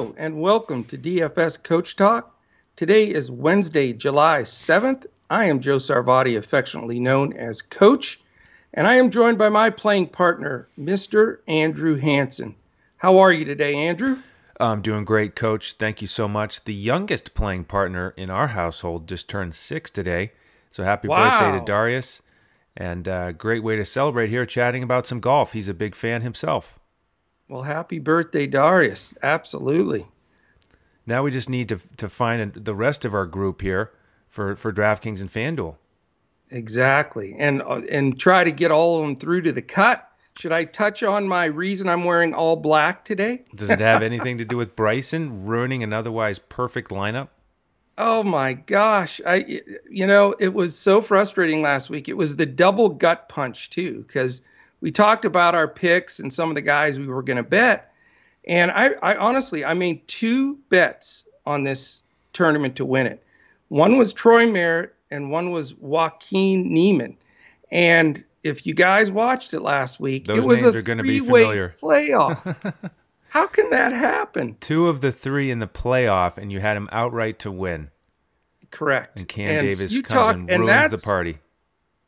Hello and welcome to DFS Coach Talk. Today is Wednesday, July 7th. I am Joe Sarvati, affectionately known as Coach, and I am joined by my playing partner, Mr. Andrew Hansen. How are you today, Andrew? I'm doing great, Coach. Thank you so much. The youngest playing partner in our household just turned 6 today, so happy birthday to Darius. And great way to celebrate here, chatting about some golf. He's a big fan himself. Well, happy birthday, Darius. Absolutely. Now we just need to find the rest of our group here for DraftKings and Fanduel. Exactly. And try to get all of them through to the cut. Should I touch on my reason I'm wearing all black today? Does it have anything to do with Bryson ruining an otherwise perfect lineup? Oh my gosh. It was so frustrating last week. It was the double gut punch too, because we talked about our picks and some of the guys we were going to bet. And I honestly, I made 2 bets on this tournament to win it. One was Troy Merritt and one was Joaquin Niemann. And if you guys watched it last week, Those it was names a are going to be 3-way familiar. playoff. How can that happen? 2 of the 3 in the playoff, and you had him outright to win. Correct. And Cam Davis comes and ruins the party.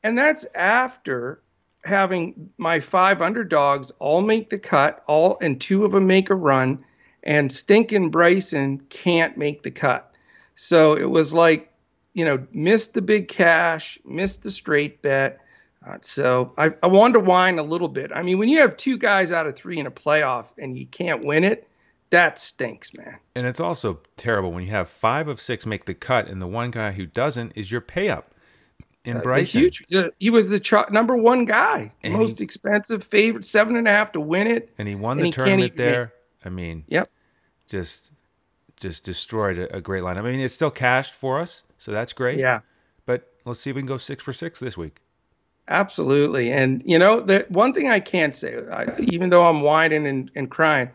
And that's after having my 5 underdogs all make the cut, and 2 of them make a run, and stinking Bryson can't make the cut. So it was like, missed the big cash, missed the straight bet. So I wanted to whine a little bit. I mean, when you have 2 guys out of 3 in a playoff and you can't win it, that stinks, man. And it's also terrible when you have 5 of 6 make the cut, and the one guy who doesn't is your pay up. In Bryson, he was the number 1 guy, most expensive favorite, 7.5 to win it, and he won the tournament there. I mean, yep, just destroyed a great lineup. I mean, it's still cashed for us, so that's great. Yeah, but let's see if we can go 6 for 6 this week. Absolutely, and the one thing I can't say, even though I'm whining and crying,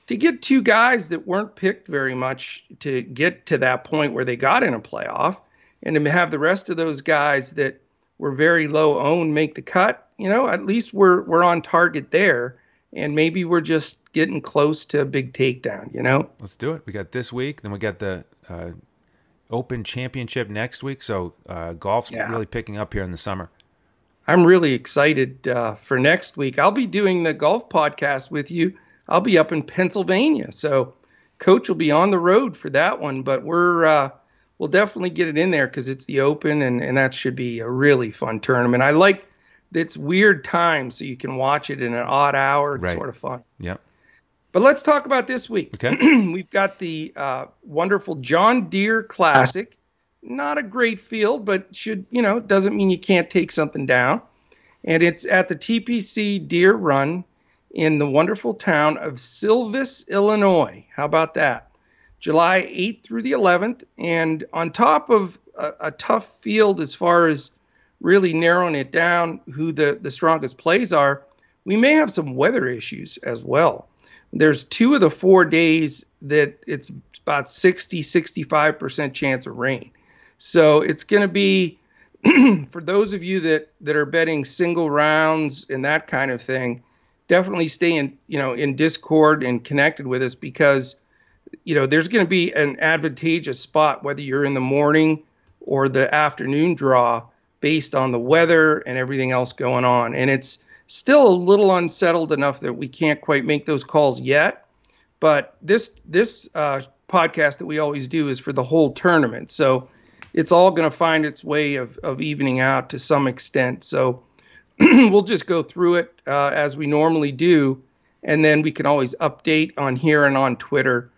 to get 2 guys that weren't picked very much to get to that point where they got in a playoff, and to have the rest of those guys that were very low owned make the cut, at least we're on target there, and maybe we're just getting close to a big takedown, Let's do it. We got this week, then we got the Open Championship next week, so golf's really picking up here in the summer. I'm really excited for next week. I'll be doing the golf podcast with you. I'll be up in Pennsylvania, so Coach will be on the road for that one, but we'll definitely get it in there because it's the Open, and that should be a really fun tournament. I like it's weird time, so you can watch it in an odd hour. It's sort of fun. Yep. But let's talk about this week. Okay. We've got the wonderful John Deere Classic. Not a great field, but doesn't mean you can't take something down. And it's at the TPC Deere Run in the wonderful town of Silvis, Illinois. How about that? July 8th through the 11th. And on top of a tough field as far as really narrowing it down who the strongest plays are, we may have some weather issues as well. There's 2 of the 4 days that it's about 65% chance of rain. So it's going to be, for those of you that are betting single rounds and that kind of thing, definitely stay in Discord and connected with us because, there's going to be an advantageous spot, whether you're in the morning or the afternoon draw based on the weather and everything else going on. And it's still a little unsettled enough that we can't quite make those calls yet. But this podcast that we always do is for the whole tournament. So it's all going to find its way of evening out to some extent. So we'll just go through it as we normally do, and then we can always update on here and on Twitter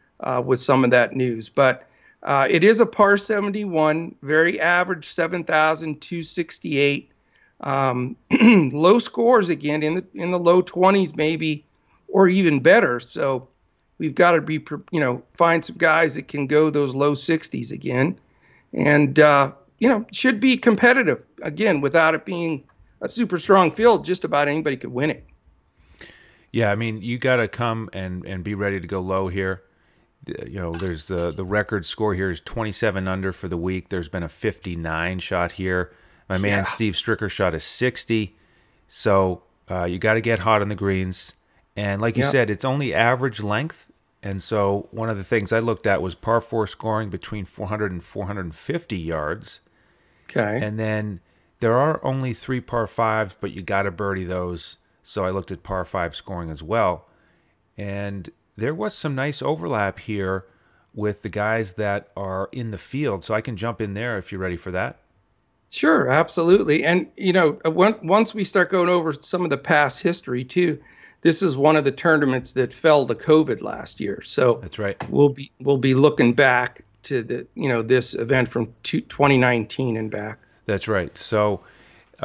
with some of that news. But it is a par 71, very average, 7,268. Low scores again in the low 20s maybe, or even better. So we've got to be, find some guys that can go those low 60s again. And, should be competitive. Again, without it being a super strong field, just about anybody could win it. Yeah, I mean, you got to come and be ready to go low here. There's the record score here is 27 under for the week. There's been a 59 shot here. My man Steve Stricker shot a 60. So you got to get hot on the greens. And like you said, it's only average length. And so one of the things I looked at was par 4 scoring between 400 and 450 yards. Okay. And then there are only 3 par 5s, but you got to birdie those. So I looked at par 5 scoring as well. And there was some nice overlap here with the guys that are in the field. So I can jump in there if you're ready for that. Sure, absolutely. And, once we start going over some of the past history too, this is one of the tournaments that fell to COVID last year. So That's right. we'll be looking back to this event from 2019 and back. That's right. So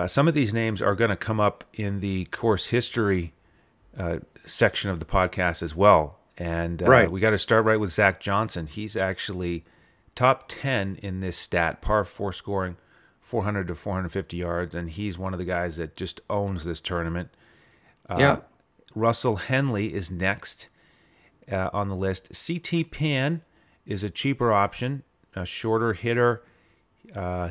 some of these names are going to come up in the course history section of the podcast as well. And Right. we got to start right with Zach Johnson. He's actually top 10 in this stat, par 4 scoring, 400 to 450 yards, and he's one of the guys that just owns this tournament. Yeah. Russell Henley is next on the list. CT Pan is a cheaper option, a shorter hitter.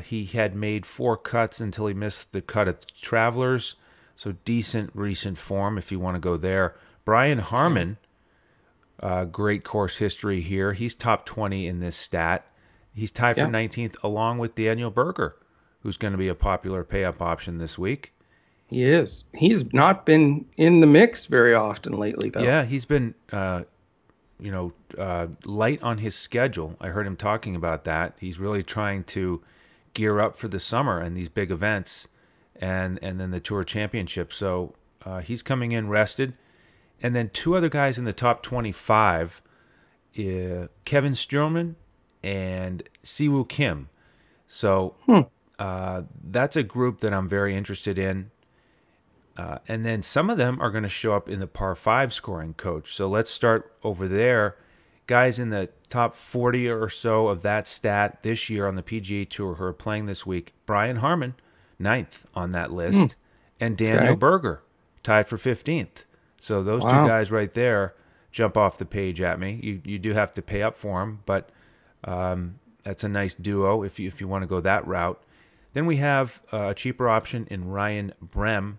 He had made 4 cuts until he missed the cut at Travelers, so decent recent form if you want to go there. Brian Harmon, great course history here. He's top 20 in this stat. He's tied for 19th along with Daniel Berger, who's going to be a popular pay-up option this week. He is. He's not been in the mix very often lately, though. Yeah, he's been, light on his schedule. I heard him talking about that. He's really trying to gear up for the summer and these big events, and then the Tour Championship. So he's coming in rested. And then 2 other guys in the top 25, Kevin Sturman and Siwoo Kim. So that's a group that I'm very interested in. And then some of them are going to show up in the par 5 scoring coach. So let's start over there. Guys in the top 40 or so of that stat this year on the PGA Tour who are playing this week. Brian Harmon, 9th on that list. And Daniel Berger, tied for 15th. So those 2 guys right there jump off the page at me. You do have to pay up for them, but that's a nice duo if you want to go that route. Then we have a cheaper option in Ryan Brem.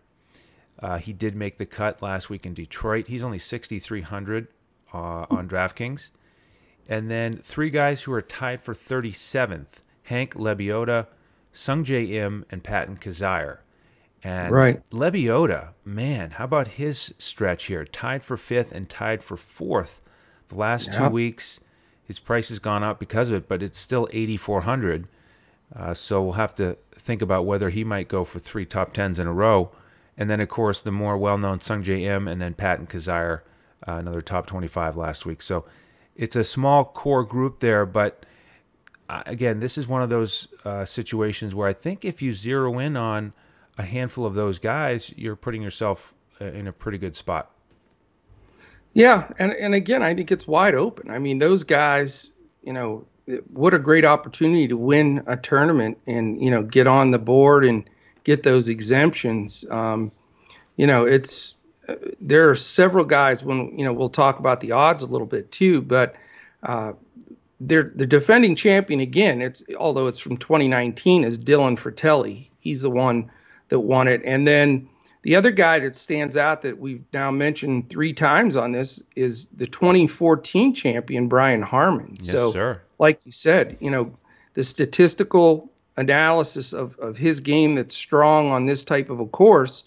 He did make the cut last week in Detroit. He's only 6,300 on DraftKings. And then 3 guys who are tied for 37th, Hank Lebioda, Sungjae Im, and Patton Kizzire. And Lebioda, man, how about his stretch here? Tied for 5th and tied for 4th. The last 2 weeks, his price has gone up because of it, but it's still 8,400. So we'll have to think about whether he might go for 3 top 10s in a row. And then, of course, the more well-known Sungjae Im and then Patton Kizzire, another top 25 last week. So it's a small core group there, but again, this is one of those situations where I think if you zero in on a handful of those guys, you're putting yourself in a pretty good spot. Yeah, and again, I think it's wide open. I mean, those guys, what a great opportunity to win a tournament and, get on the board and get those exemptions. It's there are several guys when, we'll talk about the odds a little bit too, but they're the defending champion again. Although it's from 2019 is Dylan Fratelli. He's the one that won it. And then the other guy that stands out that we've now mentioned 3 times on this is the 2014 champion, Brian Harmon. Yes, sir. Like you said, the statistical analysis of his game that's strong on this type of a course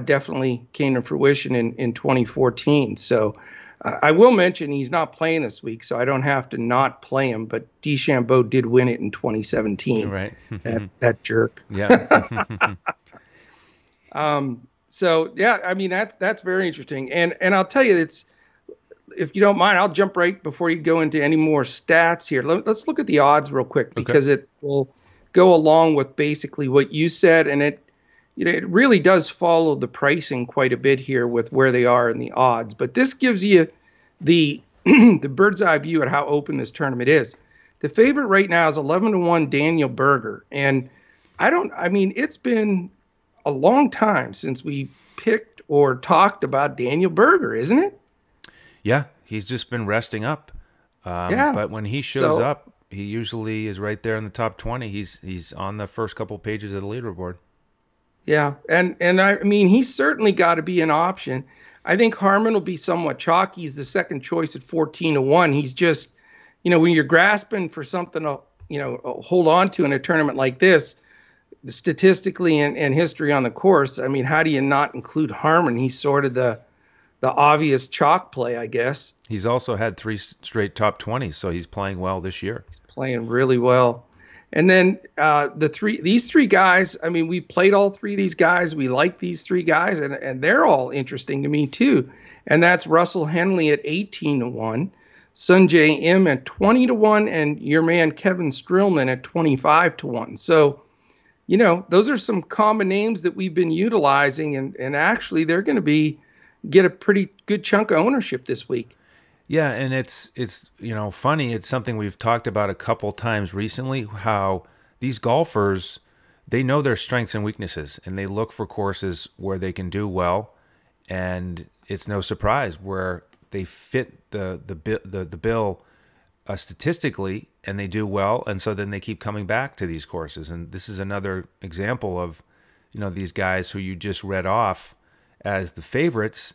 definitely came to fruition in 2014. So I will mention he's not playing this week, so I don't have to not play him, but DeChambeau did win it in 2017. Right. that jerk. Yeah. So yeah, I mean, that's very interesting. And I'll tell you, if you don't mind, I'll jump right before you go into any more stats here. Let's look at the odds real quick because it will go along with basically what you said, and it really does follow the pricing quite a bit here with where they are in the odds. But this gives you the the bird's eye view at how open this tournament is. The favorite right now is 11-1 Daniel Berger, and it's been a long time since we picked or talked about Daniel Berger, isn't it? Yeah, he's just been resting up. But when he shows up, he usually is right there in the top 20. He's on the first couple pages of the leaderboard. Yeah, and I mean, he's certainly got to be an option. I think Harmon will be somewhat chalky. He's the second choice at 14-1. He's just, when you're grasping for something to, hold on to in a tournament like this, statistically and history on the course, I mean, how do you not include Harmon? He's sort of the obvious chalk play, I guess. He's also had 3 straight top 20s, so he's playing well this year. He's playing really well. And then these three guys, I mean, we played all three of these guys. We like these three guys, and they're all interesting to me too. And that's Russell Henley at 18-1, Sunjay M at 20-1, and your man Kevin Strillman at 25-1. So, those are some common names that we've been utilizing, and actually they're going to get a pretty good chunk of ownership this week. Yeah, and it's funny. It's something we've talked about a couple times recently, how these golfers, they know their strengths and weaknesses, and they look for courses where they can do well, and it's no surprise where they fit the bill statistically, and they do well, and so then they keep coming back to these courses. And this is another example of these guys who you just read off as the favorites,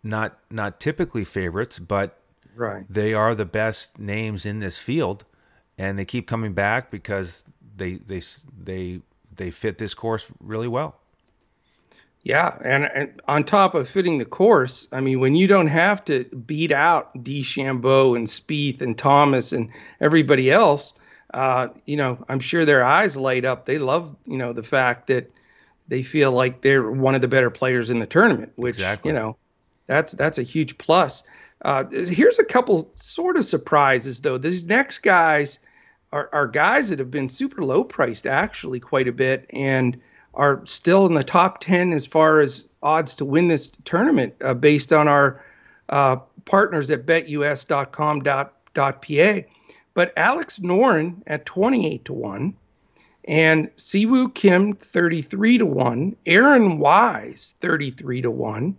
not typically favorites, but right, they are the best names in this field, and they keep coming back because they fit this course really well. Yeah, and on top of fitting the course, I mean, when you don't have to beat out DeChambeau and Spieth and Thomas and everybody else, I'm sure their eyes light up. They love, the fact that they feel like they're one of the better players in the tournament, which, exactly. That's a huge plus. Here's a couple sort of surprises, though. These next guys are guys that have been super low priced, actually, quite a bit, and are still in the top 10 as far as odds to win this tournament, based on our partners at BetUS.com.pa. But Alex Noren at 28-1, and Siwoo Kim 33-1, Aaron Wise 33-1.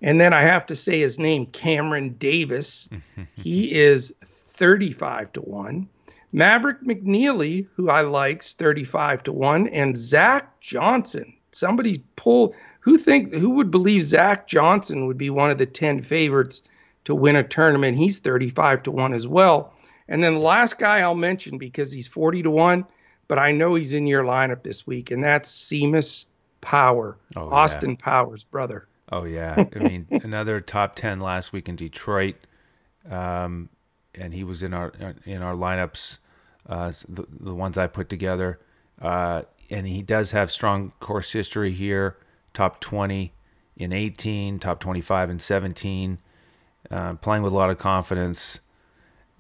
And then I have to say his name, Cameron Davis. He is 35-1. Maverick McNeely, who I likes, 35-1, and Zach Johnson. Who would believe Zach Johnson would be one of the 10 favorites to win a tournament? He's 35-1 as well. And then the last guy I'll mention, because he's 40-1, but I know he's in your lineup this week, and that's Seamus Power, Austin Powers' brother. Oh yeah, I mean, another top 10 last week in Detroit, and he was in our lineups, the ones I put together, and he does have strong course history here. Top 20 in 18, top 25 in 17, playing with a lot of confidence.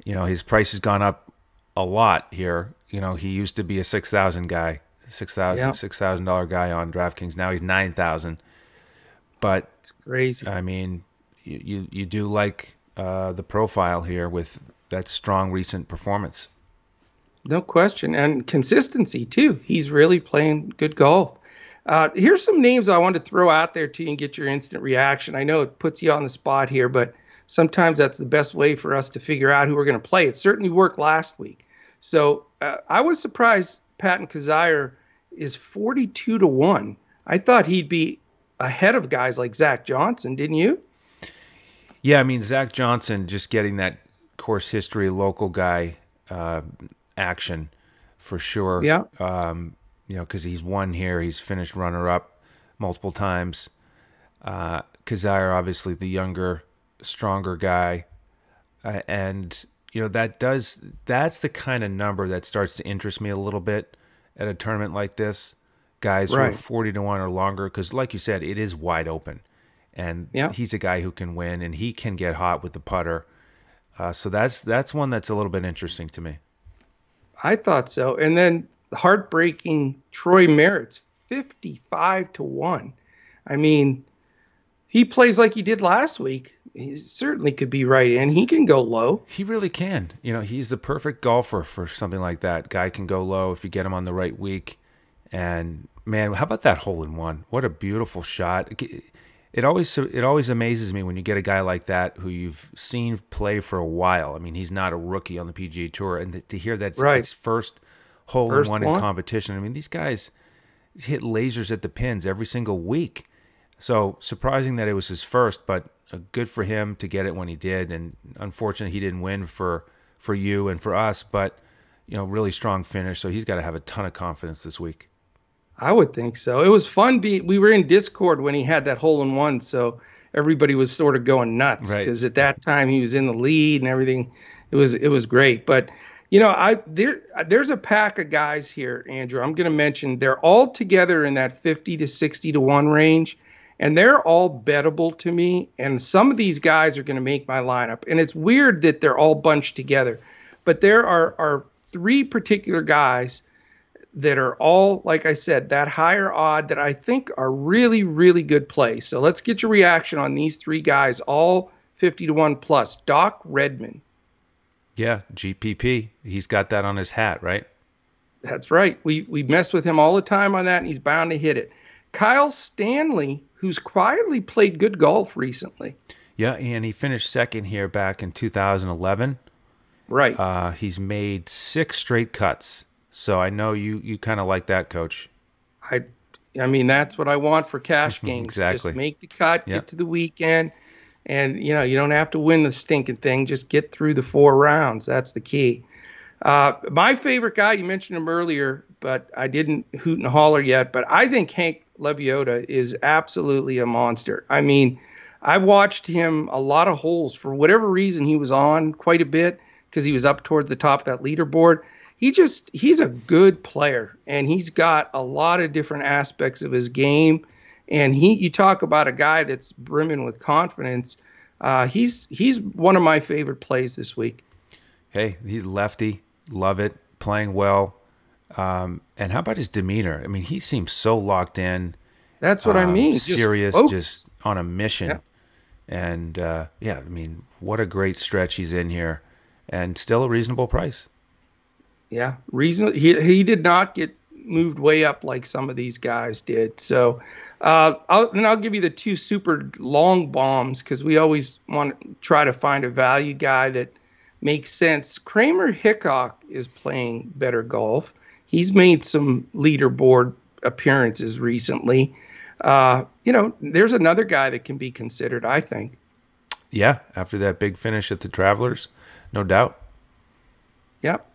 His price has gone up a lot here. He used to be a $6,000 guy, $6,000 guy on DraftKings. Now he's $9,000. But it's crazy. I mean, you do like the profile here with that strong recent performance. No question. And consistency, too. He's really playing good golf. Here's some names I want to throw out there to you and get your instant reaction. I know it puts you on the spot here, but sometimes that's the best way for us to figure out who we're going to play. It certainly worked last week. So I was surprised Patton Kizzire is 42-1. I thought he'd be ahead of guys like Zach Johnson, didn't you? Yeah, I mean, Zach Johnson just getting that course history, local guy action for sure. Yeah. Because he's won here. He's finished runner-up multiple times. Kizzire, obviously the younger, stronger guy. And, that's the kind of number that starts to interest me a little bit at a tournament like this. Guys who are 40-1 or longer, because like you said, it is wide open, and he's a guy who can win, and he can get hot with the putter. So that's one that's a little bit interesting to me. I thought so. And then heartbreaking Troy Merritt's 55-1. I mean, he plays like he did last week. He certainly could be right in. He can go low. He really can. He's the perfect golfer for something like that. Guy can go low if you get him on the right week. And man, how about that hole-in-one? What a beautiful shot. It always amazes me when you get a guy like that who you've seen play for a while. I mean, he's not a rookie on the PGA Tour, and to hear that's his first hole-in-one in competition. I mean, these guys hit lasers at the pins every single week. So surprising that it was his first, but good for him to get it when he did. And unfortunately, he didn't win for you and for us, but really strong finish. So he's got to have a ton of confidence this week. I would think so. It was fun. We were in Discord when he had that hole-in-one, so everybody was sort of going nuts because at that time he was in the lead and everything. It was great. But there's a pack of guys here, Andrew. I'm going to mention they're all together in that 50 to 60 to 1 range, and they're all bettable to me. And some of these guys are going to make my lineup. And it's weird that they're all bunched together, but there are 3 particular guys that are all, like I said, that higher odd that I think are really, really good plays. So let's get your reaction on these 3 guys, all 50 to 1 plus. Doc Redman. Yeah, GPP. He's got that on his hat, right? That's right. We mess with him all the time on that, and he's bound to hit it. Kyle Stanley, who's quietly played good golf recently. Yeah, and he finished second here back in 2011. Right. He's made 6 straight cuts. So I know you kind of like that, Coach. I mean, that's what I want for cash games. Exactly. Just make the cut, get to the weekend, and you don't have to win the stinking thing. Just get through the 4 rounds. That's the key. My favorite guy, you mentioned him earlier, but I didn't hoot and holler yet. But I think Hank Lebioda is absolutely a monster. I mean, I watched him a lot of holes. For whatever reason, he was on quite a bit because he was up towards the top of that leaderboard. He's a good player, and he's got a lot of different aspects of his game. And you talk about a guy that's brimming with confidence. He's one of my favorite plays this week. Hey, he's lefty, love it, playing well. And how about his demeanor? I mean, he seems so locked in. That's what I mean. Serious, just on a mission. Yeah. And I mean, what a great stretch he's in here, and still a reasonable price. Yeah, reasonable. He did not get moved way up like some of these guys did. So I'll give you the 2 super long bombs because we always want to try to find a value guy that makes sense. Kramer Hickok is playing better golf. He's made some leaderboard appearances recently. There's another guy that can be considered, I think. Yeah, after that big finish at the Travelers, no doubt. Yep.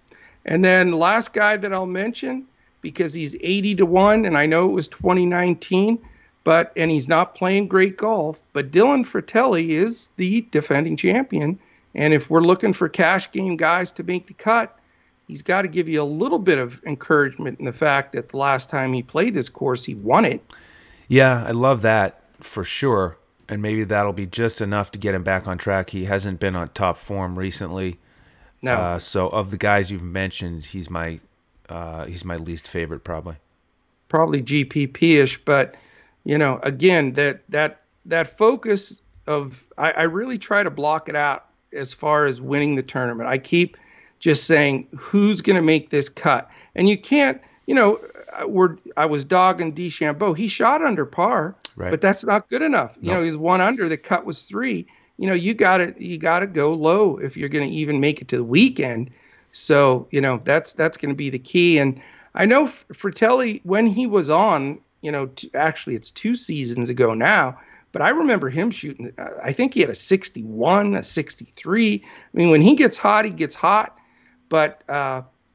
And then the last guy that I'll mention, because he's 80 to 1, and I know it was 2019, and he's not playing great golf, but Dylan Fratelli is the defending champion. And if we're looking for cash game guys to make the cut, he's got to give you a little bit of encouragement in the fact that the last time he played this course, he won it. Yeah, I love that for sure. And maybe that'll be just enough to get him back on track. He hasn't been on top form recently. No. So of the guys you've mentioned, he's my least favorite probably. Probably GPP-ish, but again, that focus of I really try to block it out as far as winning the tournament. I keep just saying who's going to make this cut, and you can't. I was dogging DeChambeau. He shot under par, right, but that's not good enough. Nope. He's 1 under. The cut was 3. You gotta go low if you're going to even make it to the weekend. So that's going to be the key. And I know Fratelli, when he was on, actually it's 2 seasons ago now, but I remember him shooting. I think he had a 61, a 63. I mean, when he gets hot, he gets hot. But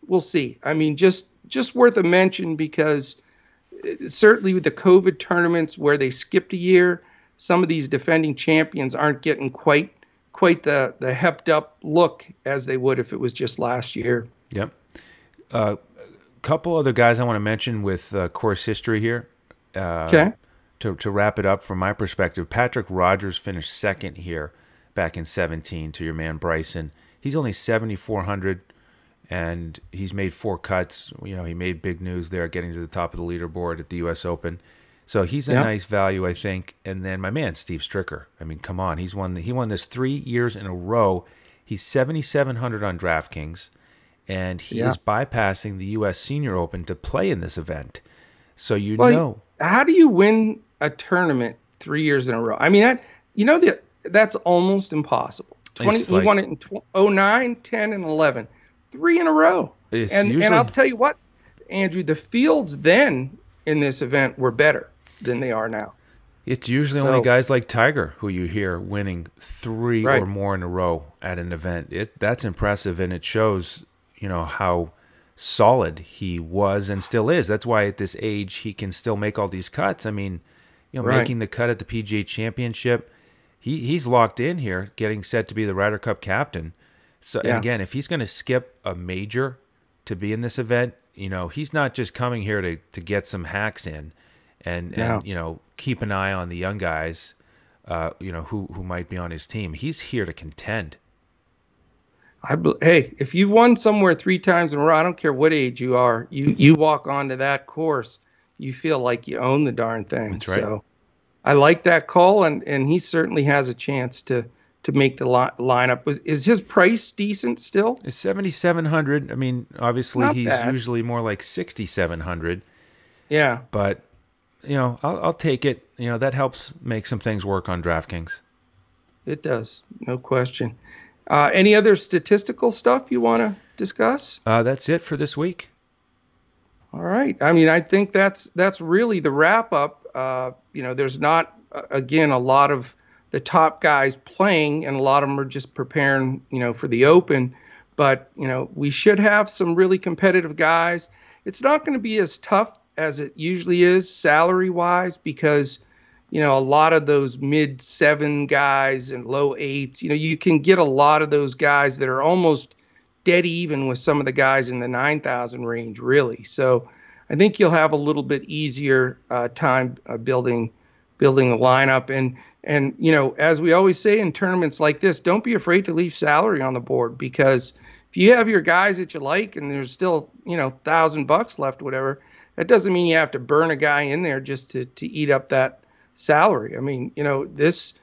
we'll see. I mean, just worth a mention because certainly with the COVID tournaments where they skipped a year, some of these defending champions aren't getting quite the hepped up look as they would if it was just last year. Yep. Couple other guys I want to mention with course history here. Okay. To wrap it up from my perspective, Patrick Rogers finished second here back in 17 to your man Bryson. He's only 7,400, and he's made 4 cuts. He made big news there, getting to the top of the leaderboard at the U.S. Open. So he's a nice value, I think. And then my man, Steve Stricker. I mean, come on. He won this 3 years in a row. He's 7,700 on DraftKings, and he is bypassing the U.S. Senior Open to play in this event. So how do you win a tournament 3 years in a row? I mean, that's almost impossible. He won it in 09, 10, and 11. 3 in a row. And I'll tell you what, Andrew, the fields then in this event were better than they are now. It's usually only So, guys like Tiger who you hear winning three or right. more in a row at an event. That's impressive, and it shows, how solid he was and still is. That's why at this age he can still make all these cuts. I mean, Right. making the cut at the PGA Championship, he's locked in here, getting set to be the Ryder Cup captain. So, and Yeah. again, if he's going to skip a major to be in this event, he's not just coming here to get some hacks in, and No. keep an eye on the young guys, who might be on his team. He's here to contend. Hey, if you won somewhere 3 times in a row, I don't care what age you are, you walk onto that course, you feel like you own the darn thing. That's right. So I like that call, and he certainly has a chance to make the lineup. Is his price decent still? It's 7,700. I mean, obviously Not he's bad. usually more like 6,700, Yeah, but I'll take it. That helps make some things work on DraftKings. it does, no question. Any other statistical stuff you want to discuss? That's it for this week. All right. I mean, I think that's really the wrap up. There's not again a lot of the top guys playing, and a lot of them are just preparing, for the Open. But we should have some really competitive guys. It's not going to be as tough as it usually is salary wise, because a lot of those mid-7 guys and low 8s, you can get a lot of those guys that are almost dead even with some of the guys in the 9,000 range, really. So I think you'll have a little bit easier time building the lineup. And as we always say in tournaments like this, don't be afraid to leave salary on the board, because if you have your guys that you like and there's still $1,000 left, whatever, that doesn't mean you have to burn a guy in there just to eat up that salary. I mean, this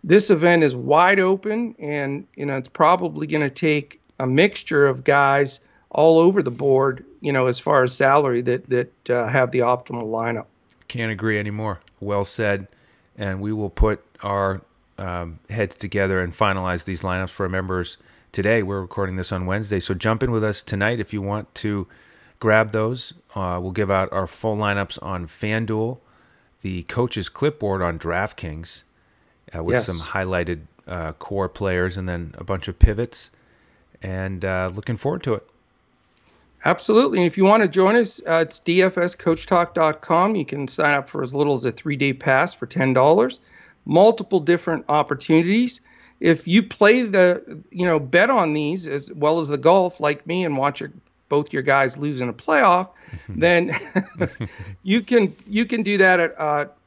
event is wide open, and it's probably going to take a mixture of guys all over the board, as far as salary that have the optimal lineup. Can't agree anymore. Well said. And we will put our heads together and finalize these lineups for our members today. We're recording this on Wednesday, so jump in with us tonight if you want to grab those. We'll give out our full lineups on FanDuel, the coach's clipboard on DraftKings, with Yes. some highlighted core players, and then a bunch of pivots. And looking forward to it. Absolutely. And if you want to join us, it's dfscoachtalk.com. You can sign up for as little as a 3-day pass for $10. Multiple different opportunities. If you play bet on these as well as the golf like me, and watch both your guys lose in a playoff, then you can do that at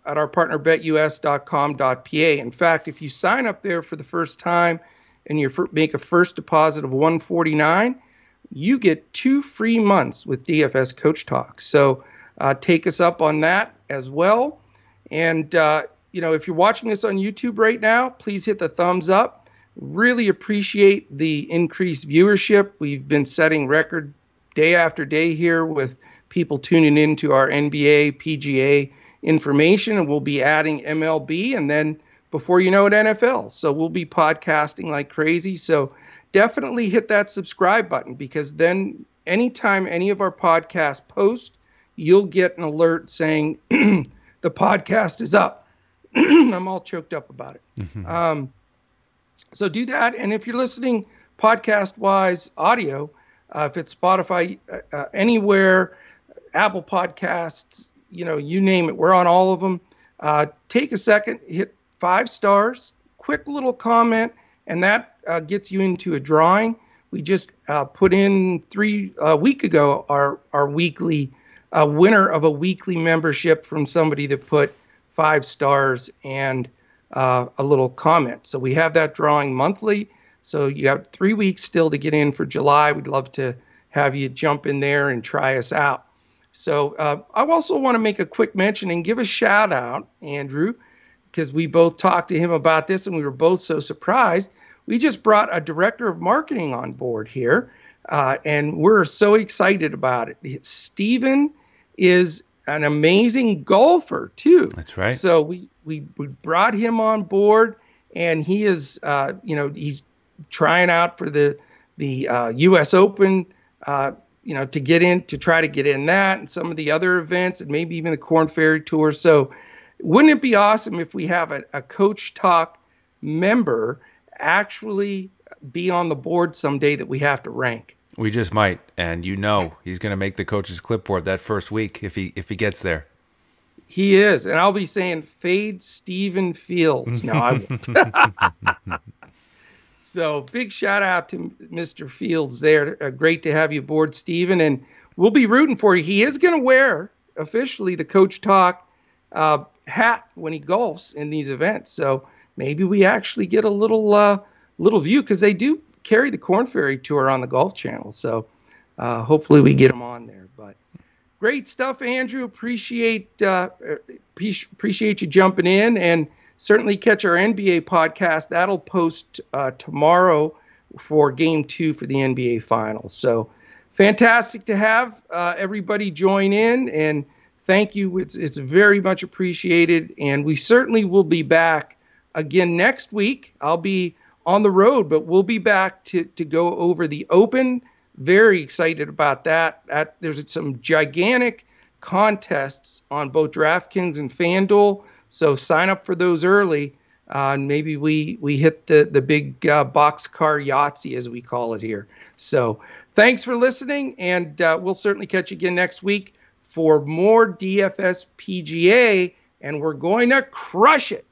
our partner BetUS.com.pa. In fact, if you sign up there for the first time and you make a first deposit of $149, you get 2 free months with DFS Coach Talk. So take us up on that as well. And if you're watching this on YouTube right now, please hit the thumbs up. Really appreciate the increased viewership. We've been setting record day after day here with people tuning into our NBA, PGA information, and we'll be adding MLB, and then before you know it, NFL. So we'll be podcasting like crazy. So definitely hit that subscribe button, because then anytime any of our podcasts post, you'll get an alert saying the podcast is up. I'm all choked up about it. So do that. And if you're listening podcast-wise audio, if it's Spotify, anywhere, Apple Podcasts, you name it, we're on all of them. Take a second, hit 5 stars, quick little comment, and that gets you into a drawing. We just put in a week ago our weekly winner of a weekly membership from somebody that put 5 stars and a little comment. So we have that drawing monthly. So you have 3 weeks still to get in for July. We'd love to have you jump in there and try us out. So I also want to make a quick mention and give a shout out, Andrew, because we both talked to him about this and we were both so surprised. We just brought a director of marketing on board here, and we're so excited about it. Steven is an amazing golfer too. That's right. So we brought him on board, and he is he's trying out for the U.S. Open, to try to get in that and some of the other events, and maybe even the Corn Ferry Tour. So wouldn't it be awesome if we have a Coach Talk member actually be on the board someday that we have to rank? We just might, and he's going to make the coach's clipboard that first week if he gets there. He is, and I'll be saying fade Steven Fields. No, I won't. So big shout out to Mr. Fields there. Great to have you aboard, Steven, and we'll be rooting for you. He is going to wear officially the Coach Talk hat when he golfs in these events. So maybe we actually get a little view, because they do carry the Corn Ferry Tour on the Golf Channel. So hopefully we get him on there. But great stuff, Andrew. Appreciate you jumping in, and certainly catch our NBA podcast. That'll post tomorrow for Game 2 for the NBA Finals. So fantastic to have everybody join in, and thank you. It's very much appreciated, and we certainly will be back again next week. I'll be on the road, but we'll be back to go over the Open. Very excited about that. There's some gigantic contests on both DraftKings and FanDuel, so sign up for those early. Maybe we hit the big boxcar Yahtzee, as we call it here. So thanks for listening, and we'll certainly catch you again next week for more DFS PGA, and we're going to crush it.